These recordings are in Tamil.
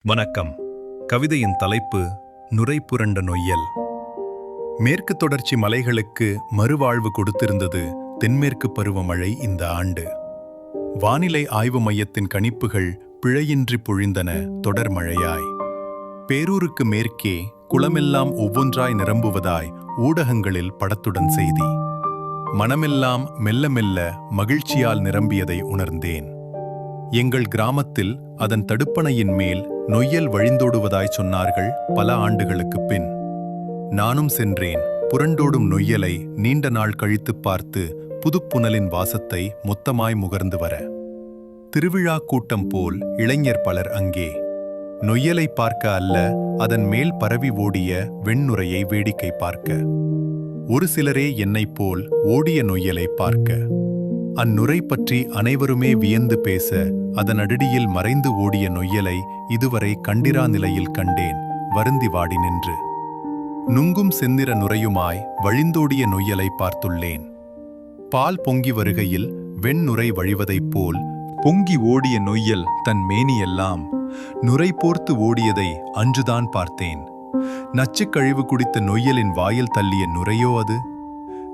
வணக்கம். கவிதையின் தலைப்பு நுரை புரண்ட நொய்யல். மேற்கு தொடர்ச்சி மலைகளுக்கு மறுவாழ்வு கொடுத்திருந்தது தென்மேற்கு பருவமழை இந்த ஆண்டு. வானிலை ஆய்வு மையத்தின் கணிப்புகள் பிழையின்றி பொழிந்தன தொடர் மழையாய். பேரூருக்கு மேற்கே குளமெல்லாம் ஒவ்வொன்றாய் நிரம்புவதாய் ஊடகங்களில் படத்துடன் செய்தி. மனமெல்லாம் மெல்ல மெல்ல மகிழ்ச்சியால் நிரம்பியதை உணர்ந்தேன். எங்கள் கிராமத்தில் அதன் தடுப்பணையின் மேல் நொய்யல் வழிந்தோடுவதாய் சொன்னார்கள் பல ஆண்டுகளுக்குப் பின். நானும் சென்றேன். புரண்டோடும் நொய்யலை நீண்ட நாள் கழித்துப் பார்த்து புதுப்புனலின் வாசத்தை மொத்தமாய் முகர்ந்து வர. திருவிழா கூட்டம் போல் இளைஞர் பலர் அங்கே. நொய்யலை பார்க்க அல்ல, அதன் மேல் பரவி ஓடிய வெண்ணுரையை வேடிக்கை பார்க்க. ஒரு சிலரே என்னைப் போல் ஓடிய நொய்யலை பார்க்க. அந்நுரை பற்றி அனைவருமே வியந்து பேச, அதன் அடியில் மறைந்து ஓடிய நொய்யலை இதுவரை கண்டிரா நிலையில் கண்டேன், வருந்தி வாடி நின்று. நுங்கும் செந்நிற நுரையுமாய் வழிந்தோடிய நொய்யலை பார்த்துள்ளேன். பால் பொங்கி வருகையில் வெண்நுரை வழிவதைப் போல் பொங்கி ஓடிய நொய்யல் தன் மேனியெல்லாம் நுரை போர்த்து ஓடியதை அன்றுதான் பார்த்தேன். நச்சுக்கழிவு குடித்த நொய்யலின் வாயில் தள்ளிய நுரையோ அது?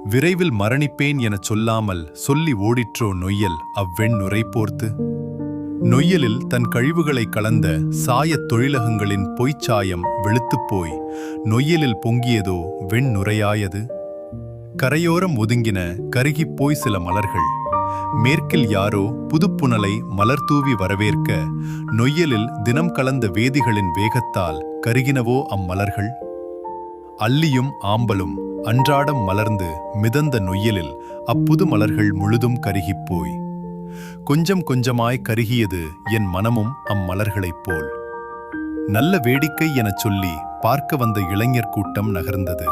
விரைவில் மரணிப்பேன் எனச் சொல்லாமல் சொல்லி ஓடிற்றோ நொய்யல் அவ்வெண் நுரை போர்த்து? நொய்யலில் தன் கழிவுகளை கலந்த சாயத் தொழிலகங்களின் பொய்ச்சாயம் வெளுத்துப்போய் நொய்யலில் பொங்கியதோ வெண் நுரையாயது. கரையோரம் ஒதுங்கின கருகிப்போய் சில மலர்கள். மேற்கில் யாரோ புதுப்புனலை மலர்தூவி வரவேற்க, நொய்யலில் தினம் கலந்த வேதிகளின் வேகத்தால் கருகினவோ அம்மலர்கள். அல்லியும் ஆம்பலும் அன்றாடம் மலர்ந்து மிதந்த நொய்யலில் அப்புது மலர்கள் முழுதும் கருகிப்போய் கொஞ்சம் கொஞ்சமாய் கருகியது என் மனமும் அம்மலர்களைப் போல். நல்ல வேடிக்கை எனச் சொல்லி பார்க்க வந்த இளைஞர் கூட்டம் நகர்ந்தது.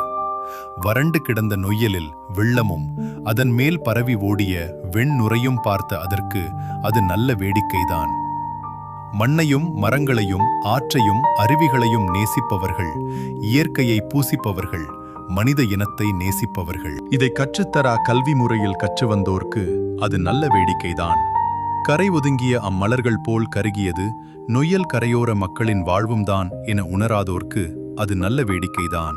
வறண்டு கிடந்த நொய்யலில் வெள்ளமும் அதன் மேல் பரவி ஓடிய வெண்நுரையும் பார்த்த அதற்கு அது நல்ல வேடிக்கைதான். மண்ணையும் மரங்களையும் ஆற்றையும் அருவிகளையும் நேசிப்பவர்கள், இயற்கையை பூசிப்பவர்கள், மனித இனத்தை நேசிப்பவர்கள், இதை கற்றுத்தரா கல்வி முறையில் கற்று வந்தோர்க்கு அது நல்ல வேடிக்கைதான். கரை ஒதுங்கிய அம்மலர்கள் போல் கருகியது நொய்யல் கரையோர மக்களின் வாழ்வும்தான் என உணராதோர்க்கு அது நல்ல வேடிக்கைதான்.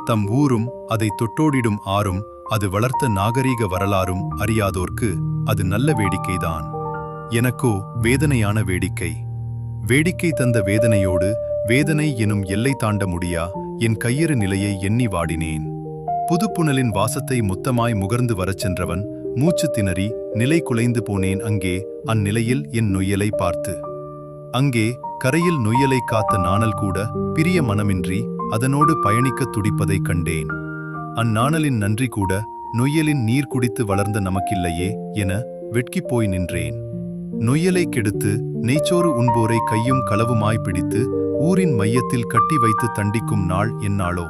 தம் ஊரும் அதை தொட்டோடிடும் ஆறும் அது வளர்த்த நாகரீக வரலாறும் அறியாதோர்க்கு அது நல்ல வேடிக்கைதான். எனக்கோ வேதனையான வேடிக்கை. வேடிக்கை தந்த வேதனையோடு வேதனை எனும் எல்லை தாண்ட முடியா என் கையறு நிலையை எண்ணி வாடினேன். புதுப்புனலின் வாசத்தை மொத்தமாய் முகர்ந்து வரச் சென்றவன் மூச்சு திணறி நிலை குலைந்து போனேன் அங்கே, அந்நிலையில் என் நொய்யலை பார்த்து. அங்கே கரையில் நொய்யலை காத்த நாணல் கூட பிரிய மனமின்றி அதனோடு பயணிக்க துடிப்பதைக் கண்டேன். அந்நாணலின் நன்றி கூட நொய்யலின் நீர் குடித்து வளர்ந்த நமக்கில்லையே என வெட்கிப் போய் நின்றேன். நொய்யலை கெடுத்து நெய்ச்சோறு உண்போரை கையும் களவுமாய் பிடித்து ஊரின் மையத்தில் கட்டி வைத்து தண்டிக்கும் நாள் எந்நாளோ?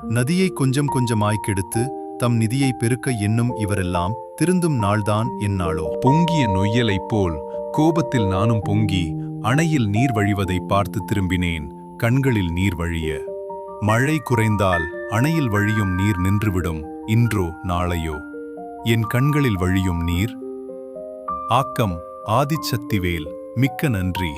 நதியை கொஞ்சம் கொஞ்சமாய் கெடுத்து தம் நிதியை பெருக்க எண்ணும் இவரெல்லாம் திருந்தும் நாள்தான் எந்நாளோ? பொங்கிய நொய்யலைப் போல் கோபத்தில் நானும் பொங்கி அணையில் நீர் வழிவதை பார்த்து திரும்பினேன், கண்களில் நீர் வழிய. மழை குறைந்தால் அணையில் வழியும் நீர் நின்றுவிடும், இன்றோ நாளையோ என் கண்களில் வழியும் நீர். ஆக்கம் ஆதிச்சத்திவேல். மிக்க நன்றி.